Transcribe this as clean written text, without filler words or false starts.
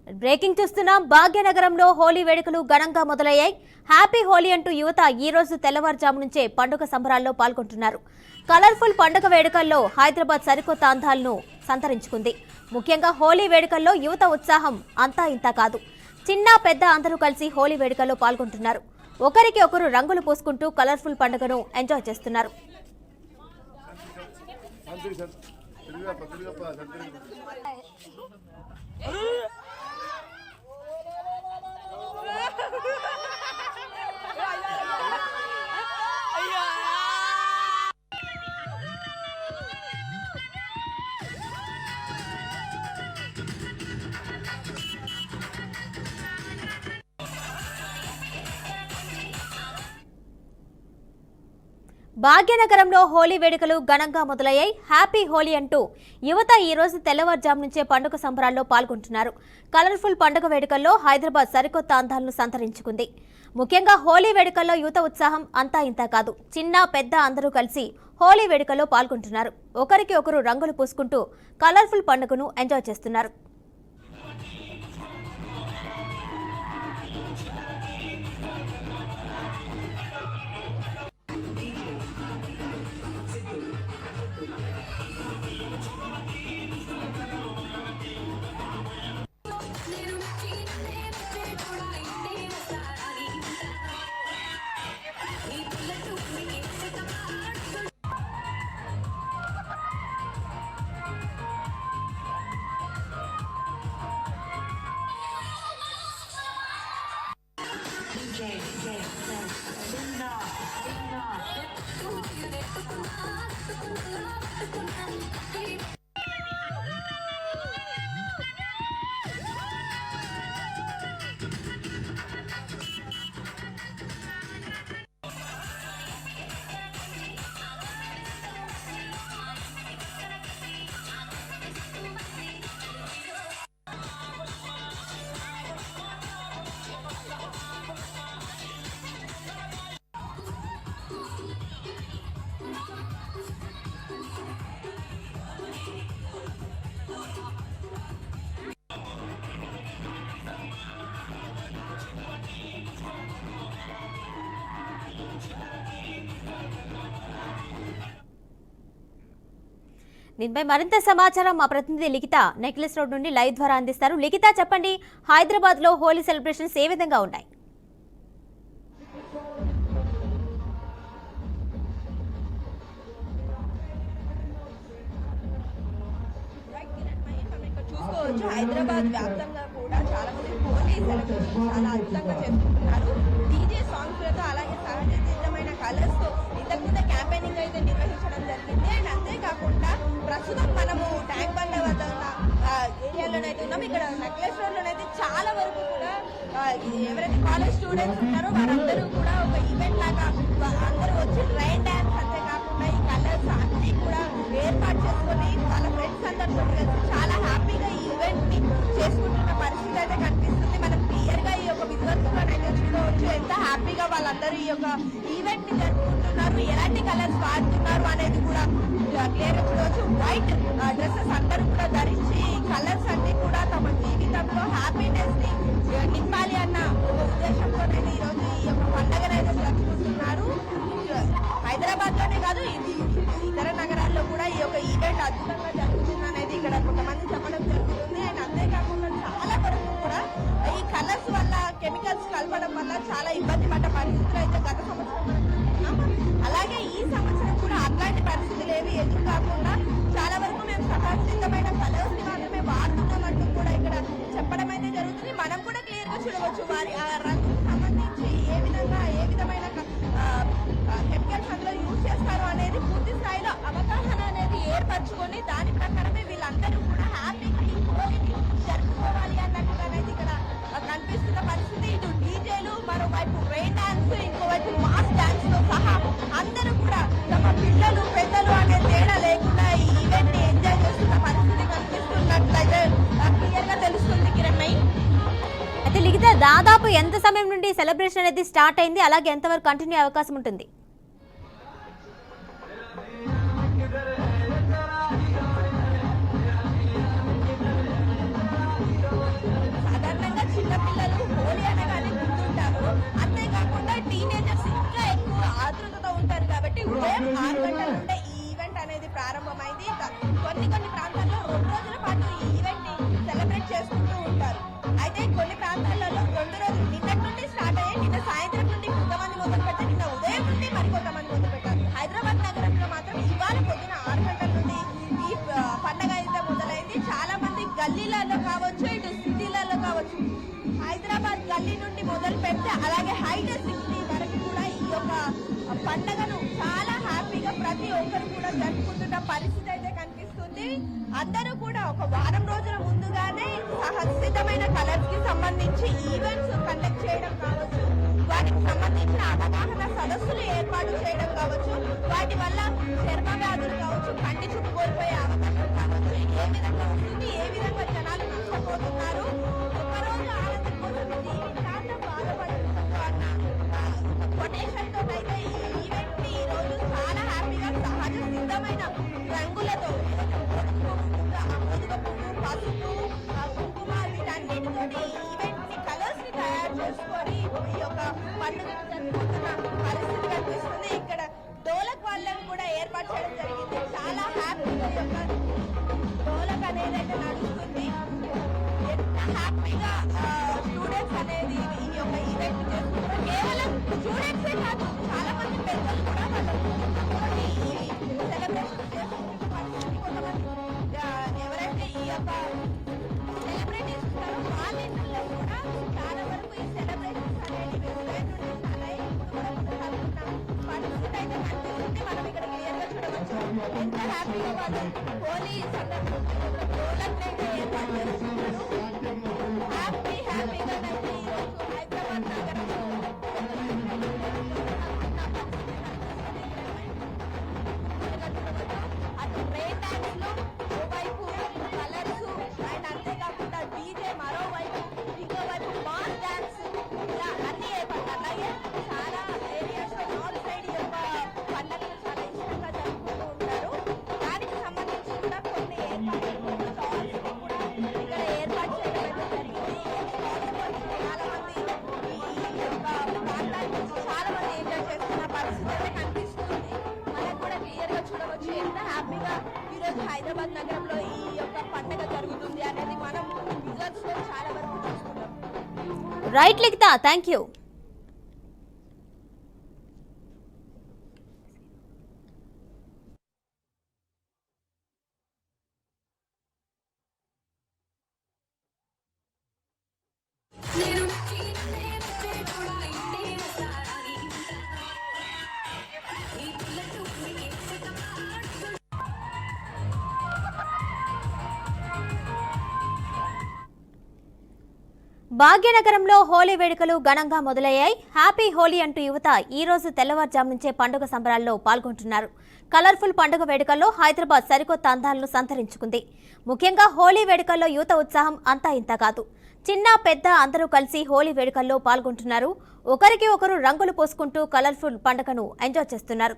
Breaking చూస్తున్నాం. భాగ్యనగరంలో హోలీ వేడుకలు ఘనంగా మొదలయ్యాయి. హ్యాపీ హోలీ అంటూ యువత ఈ రోజు తెల్లవారుజాము నుంచే పండుగ సంబరాల్లో పాల్గొంటున్నారు. కలర్ఫుల్ పండుగ వేడుకల్లో హైదరాబాద్ సరికొత్త అందాలను సంతరించుకుంది. ముఖ్యంగా హోలీ వేడుకల్లో యువత ఉత్సాహం అంతా ఇంతా కాదు. చిన్న పెద్ద అందరూ కలిసి హోలీ వేడుకల్లో పాల్గొంటున్నారు. ఒకరికి ఒకరు రంగులు పూసుకుంటూ కలర్ఫుల్ పండుగను ఎంజాయ్ చేస్తున్నారు. భాగ్యనగరంలో హోలీ వేడుకలు ఘనంగా మొదలయ్యాయి. హ్యాపీ హోలీ అంటూ యువత ఈ రోజు తెల్లవారుజాము నుంచే పండుగ సంబరాల్లో పాల్గొంటున్నారు. కలర్ఫుల్ పండుగ వేడుకల్లో హైదరాబాద్ సరికొత్త అందాలను సంతరించుకుంది. ముఖ్యంగా హోలీ వేడుకల్లో యువత ఉత్సాహం అంతా ఇంతా కాదు. చిన్న పెద్ద అందరూ కలిసి హోలీ వేడుకల్లో పాల్గొంటున్నారు. ఒకరికి ఒకరు రంగులు పూసుకుంటూ కలర్ఫుల్ పండుగను ఎంజాయ్ చేస్తున్నారు. దీనిపై మరింత సమాచారం మా ప్రతినిధి లిఖిత నెక్లెస్ రోడ్ నుండి లైవ్ ద్వారా అందిస్తారు. లిఖిత, చెప్పండి, హైదరాబాద్ లో హోలీ సెలబ్రేషన్స్ ఏ విధంగా ఉన్నాయి? చూసుకోవచ్చు, హైదరాబాద్ వ్యాప్తంగా కూడా చాలా మంది హోలీ సెలబ్రేషన్ చాలా అద్భుతంగా చేసుకుంటున్నారు. డీజే సాంగ్స్ లతో అలాగే సహజ సిద్ధమైన కలర్స్ తో ఇంతకుముందు క్యాంపెయినింగ్ అయితే నిర్వహించడం జరిగింది. అండ్ అంతేకాకుండా ప్రస్తుతం మనము ట్యాంక్ బండ్ వద్ద ఉన్న ఏరియాలోనైతే ఉన్నాం. ఇక్కడ నెక్లెస్ రోడ్ లోనైతే చాలా వరకు కూడా ఎవరైతే కాలేజ్ స్టూడెంట్స్ ఉన్నారో వారందరూ కూడా ఒక ఈవెంట్ లాగా అందరూ వచ్చి రైన్ డాన్స్, అంతేకాకుండా ఈ కలర్స్ అన్ని కూడా ఏర్పాటు చేసుకొని వాళ్ళ ఫ్రెండ్స్ అందరితో కలిసి చాలా హ్యాపీగా ఈ ఈవెంట్ ని చేసుకుంటున్న పరిస్థితి అయితే కనిపిస్తుంది. మనం క్లియర్ గా ఈ యొక్క విజువల్స్ అయితే చూడవచ్చు ఎంత హ్యాపీగా వాళ్ళందరూ ఈ యొక్క ఈవెంట్ ని జరుపుకుంటున్నారు, ఎలాంటి కలర్స్ వాడుతున్నారు అనేది కూడా క్లియర్ గా చూడవచ్చు. వైట్ డ్రెస్సెస్ అందరూ కూడా ధరించి కలర్స్ అన్ని కూడా తమ జీవితంలో హ్యాపీనెస్ ని నింపాలి అన్న ఒక ఉద్దేశంతోనే ఈ రోజు ఈ యొక్క పండుగనైతే జరుపుకుంటున్నారు. హైదరాబాద్ లోనే కాదు, ఇతర నగరాల్లో కూడా ఈ యొక్క ఈవెంట్ అద్భుతంగా జరుగుతుంది అనేది ఇక్కడ కొంతమంది చెప్పడం జరుగుతుంది. అండ్ అంతేకాకుండా చాలా వరకు కూడా ఈ కలర్స్ వల్ల కెమికల్స్ కలపడం వల్ల చాలా ఇబ్బంది పడ్డ పరిస్థితులు అయితే గత సంవత్సరం అలాగే ఈ సంవత్సరం కూడా అట్లాంటి పరిస్థితులు ఏవి ఎదురు కాకుండా చాలా వరకు మేము సహజసిద్ధమైన కలర్స్ ని మాత్రమే వాడుతున్నామంటూ కూడా ఇక్కడ చెప్పడం అయితే జరుగుతుంది. మనం కూడా క్లియర్ గా చూడవచ్చు వారి ఆ రంగుకు సంబంధించి ఏ విధమైన కెమికల్స్ అందులో యూజ్ చేస్తారు అనేది పూర్తి స్థాయిలో అవగాహన అనేది ఏర్పరచుకొని దాని ప్రకారమే వీళ్ళందరూ కూడా హ్యాపీగా ఈ హోలీని జరుపుకోవాలి అన్నట్టుగానైతే ఇక్కడ కనిపిస్తున్న పరిస్థితి. ఇటు డీజేలు, మరోవైపు రెయిన్ డాన్స్, ఇంకోవైపు మాస్ డాన్స్ తో సహా అందరూ కూడా తమ పిల్లలు పెద్దలు అనే తేడా లేకుండా ఈ ఈవెంట్ ని ఎంజాయ్ చేస్తున్న పరిస్థితి కనిపిస్తున్నట్లయితే క్లియర్ గా తెలుస్తుంది. కిరణ్ అయితే లిఖిత, దాదాపు ఎంత సమయం నుండి సెలబ్రేషన్ అనేది స్టార్ట్ అయింది, అలాగే ఎంతవరకు కంటిన్యూ అవకాశం ఉంటుంది? గల్లీ నుండి మొదలు పెడితే అలాగే హైటెక్ సిటీ వరకు కూడా ఈ యొక్క పండగను చాలా హ్యాపీగా ప్రతి ఒక్కరు కూడా జరుపుకుంటున్న పరిస్థితి అయితే కనిపిస్తుంది. అందరూ కూడా ఒక వారం రోజుల ముందుగానే సిద్ధమైన కలర్స్ కి సంబంధించి ఈవెంట్స్ కండక్ట్ చేయడం కావచ్చు, వాటికి సంబంధించిన అవగాహన సదస్సులు ఏర్పాటు చేయడం కావచ్చు, వాటి వల్ల చర్మ వ్యాధులు కావచ్చు, కంటి చుట్టూ కోల్పోయే అవకాశం కావచ్చు, ఏ విధంగా వస్తుంది, ఏ విధంగా జనాలు నష్టపోతున్నారు, ఒకరోజు ఆనందం కోసం జీవితాంతం బాధపడుతున్నారు అన్న కొటేషన్ తో అయితే ఈ ఈవెంట్ ని ఈ రోజు చాలా హ్యాపీగా సహజ సిద్ధమైన రంగులతో ముదుగ పువ్వు, పసుపు, కుంకుమ వీటన్నిటితోటి ఈవెంట్ ని కలర్స్ ని తయారు చేసుకొని ఈ యొక్క పండుగను జరుపుకుంటున్న పరిస్థితి కనిపిస్తుంది. ఇక్కడ డోలక్ వాళ్ళని కూడా ఏర్పాటు చేయడం జరిగింది. చాలా హ్యాపీగా ఈ యొక్క డోలక్ అనేది అయితే నడుస్తుంది. ఎంత హ్యాపీగా స్టూడెంట్స్ అనేది ఈ యొక్క ఈవెంట్ చేస్తున్నారు. కేవలం స్టూడెంట్సే కాదు, చాలా మంది పెద్దలు కూడా వాళ్ళ సెలబ్రేషన్ చేసుకుంటున్న పరిస్థితి. కొంతమంది ఎవరైతే ఈ యొక్క సెలబ్రిటీస్ ఉంటారో వాళ్ళ ఇంట్లో కూడా చాలా వరకు ఈ సెలబ్రేషన్స్ అనేవి వెబ్సైట్ నుండి చాలా ఇప్పుడు కూడా కొనసాగుతున్న పరిస్థితి అయితే కనిపిస్తుంది. మనం ఇక్కడ క్లియర్ గా చూడవచ్చు ఎంత హ్యాపీగా వాళ్ళు హోలీ సందర్భంగా డోలక్ అయితే ఏర్పాటు చేస్తున్నారు. హ్యాపీగా అయితే ఈరోజు హైదరాబాద్ నగరంలో అటు ట్రైన్ డాన్స్ లో ఓవైపు కలర్స్ అండ్ అంతేకాకుండా డీజే మరోవైపు, ఇంకోవైపు మాస్ డాన్స్, ఇలా అన్ని ఏర్పాటు. అలాగే చాలా ఏరియాస్ లో నార్త్ సైడ్ యొక్క పండుగలు చాలా ఇష్టంగా జరుపుకుంటూ ఉంటారు. దానికి సంబంధించి కూడా కొన్ని ఏర్పాట్లు కూడా ఇక్కడ ఏర్పాటు చేయడం అయితే జరిగింది. చాలా మంది ఈ యొక్క ప్రాంతానికి చాలా మంది ఎంజాయ్ చేస్తున్న పరిస్థితి అయితే కనిపిస్తుంది. మనకు కూడా క్లియర్ గా చూడవచ్చు ఎంత హ్యాపీగా ఈ రోజు హైదరాబాద్ నగరంలో ఈ యొక్క పండుగ జరుగుతుంది అనేది మనం విజువల్స్ లో చాలా వరకు చూస్తున్నాం. Right Likhita, thank you. భాగ్యనగరంలో హోలీ వేడుకలు ఘనంగా మొదలయ్యాయి. హ్యాపీ హోలీ అంటూ యువత ఈ రోజు తెల్లవారుజాము నుంచే పండుగ సంబరాల్లో పాల్గొంటున్నారు. కలర్ఫుల్ పండుగ వేడుకల్లో హైదరాబాద్ సరికొత్త అందాలను సంతరించుకుంది. ముఖ్యంగా హోలీ వేడుకల్లో యువత ఉత్సాహం అంతా ఇంత కాదు. చిన్న పెద్ద అందరూ కలిసి హోలీ వేడుకల్లో పాల్గొంటున్నారు. ఒకరికి ఒకరు రంగులు పోసుకుంటూ కలర్ఫుల్ పండుగను ఎంజాయ్ చేస్తున్నారు.